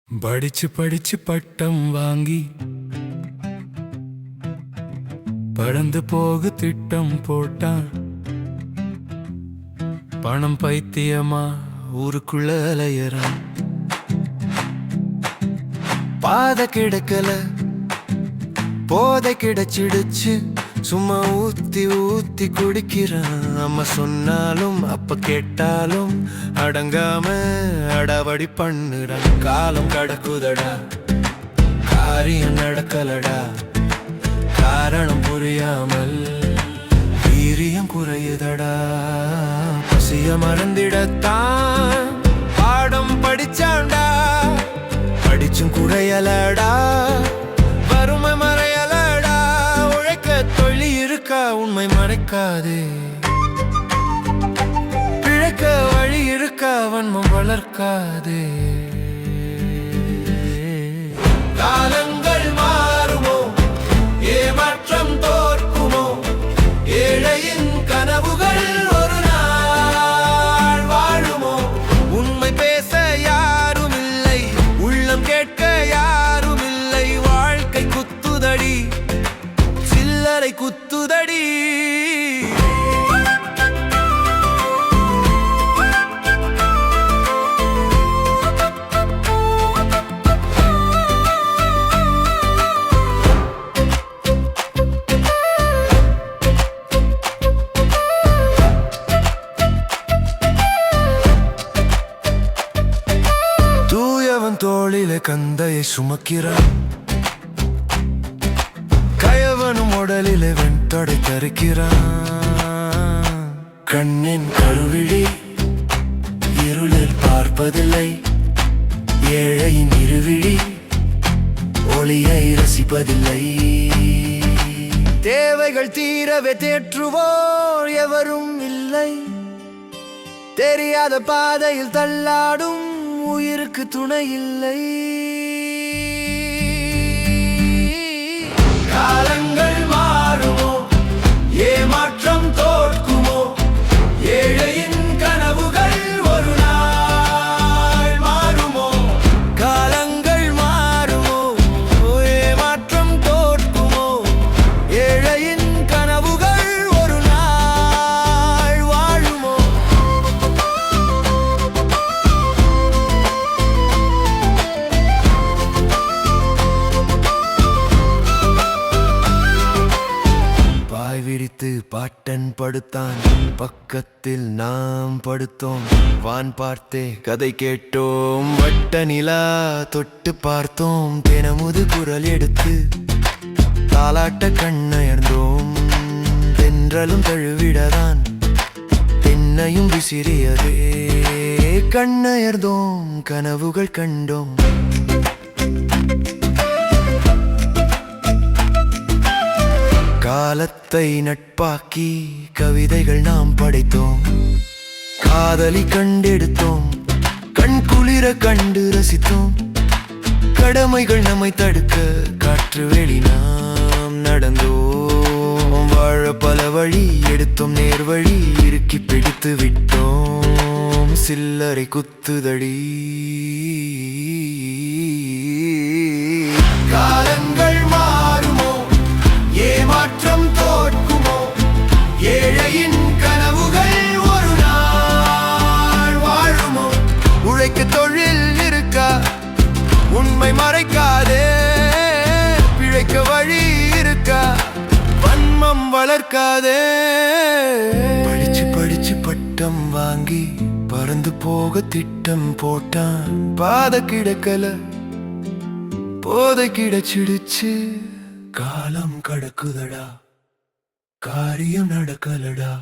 படிச்சு படிச்சு பட்டம் வாங்கி பறந்து போகு திட்டம் போட்டான். பணம் பைத்தியமா ஊருக்குள்ள அலையறான். பாத கிடக்கல போதை கிடைச்சிடுச்சு, சும்மா ஊத்தி ஊத்தி குடிக்கிறான். அம்மா சொன்னாலும் அப்ப கேட்டாலும் அடங்காம அடாவடி பண்ணுறான். காலம் கடக்குதடா, காரியம் நடக்கலடா, காரணம் புரியாமல் வீரியம் குறையுதடா. பசிய மறந்திடத்தான் பாடம் படிச்சாண்டா, படிச்சும் குறையலடா, வறுமை மறையலடா. உழைக்க தொழில் இருக்கா, உண்மை மறைக்காதே. பிழைக்க வழி இருக்கா, வன்மம் வளர்க்காதே. காலங்கள் மாறுமோ, ஏமாற்றம் தோற்குமோ, ஏழையின் கனவுகள் ஒரு நாள் வாழுமோ. உண்மை பேச யாரும் இல்லை, உள்ளம் கேட்க யாரும் இல்லை. வாழ்க்கை குத்துதடி, சில்லறை குத்துதடி. தூயவன் தோளிலே கந்தையை சுமக்கிறான், கயவனும் உடலிலே வெண்தொடை தருக்கிறான். கண்ணின் கருவிழி இருளில் பார்ப்பதில்லை, ஏழையின் இருவிழி ஒளியை ரசிப்பதில்லை. தேவைகள் தீரவே தேற்றுவோர் எவரும் இல்லை, தெரியாத பாதையில் தள்ளாடும் உயிருக்கு துணை இல்லை. காலங்கள் மாறுமோ, ஏமாற்றம் தோற்குமோ, ஏழையின் கனவுகள் ஒரு நாள் மாறுமோ. காலங்கள் மாறுமோ, ஏமாற்றம் தோற்குமோ, ஏழையின் கனவுகள் ஒரு நாள் வாழுமோ. பாய் விரித்து பாட்டன் படுத்தான், பக்கத்தில் நாம் படுத்தோம். வான் பார்த்தே கதை கேட்டோம், வட்ட நிலா தொட்டு பார்த்தோம். தினமுது குரல் எடுத்து தாலாட்ட கண்ணயர்ந்தோம். தென்றலும் தழுவிடதான் தென்னையும் விசிறியதே. கண்ணயர்ந்தோம், கனவுகள் கண்டோம். காலத்தை நட்பாக்கி கவிதைகள் நாம் படைத்தோம். காதலி கண்டெடுத்தோம், கண் குளிர கண்டு ரசித்தோம். கடமைகள் நம்மை தடுக்க காற்று வெளி நாம் நடந்தோம். வாழ பல வழி எடுத்தோம், நேர்வழி இறுக்கி பிடித்து விட்டோம். சில்லறை குத்துதடி. காலங்கள் மாறுமோ, ஏமாற்றம் தோற்குமோ, ஏழையின் கனவுகள் ஒரு நாள் வாழுமோ. உழைக்க தொழில் இருக்கா, உண்மை மறைக்காதே. பிழைக்க வழி இருக்கா, வன்மம் வளர்க்காதே. படிச்சு படிச்சு பட்டம் வாங்கி பறந்து போக திட்டம் போட்டான். பாத கிடக்கல போதை கிடைச்சிடுச்சு, காலம் கடக்குதடா, காரியம் நடக்கலடா.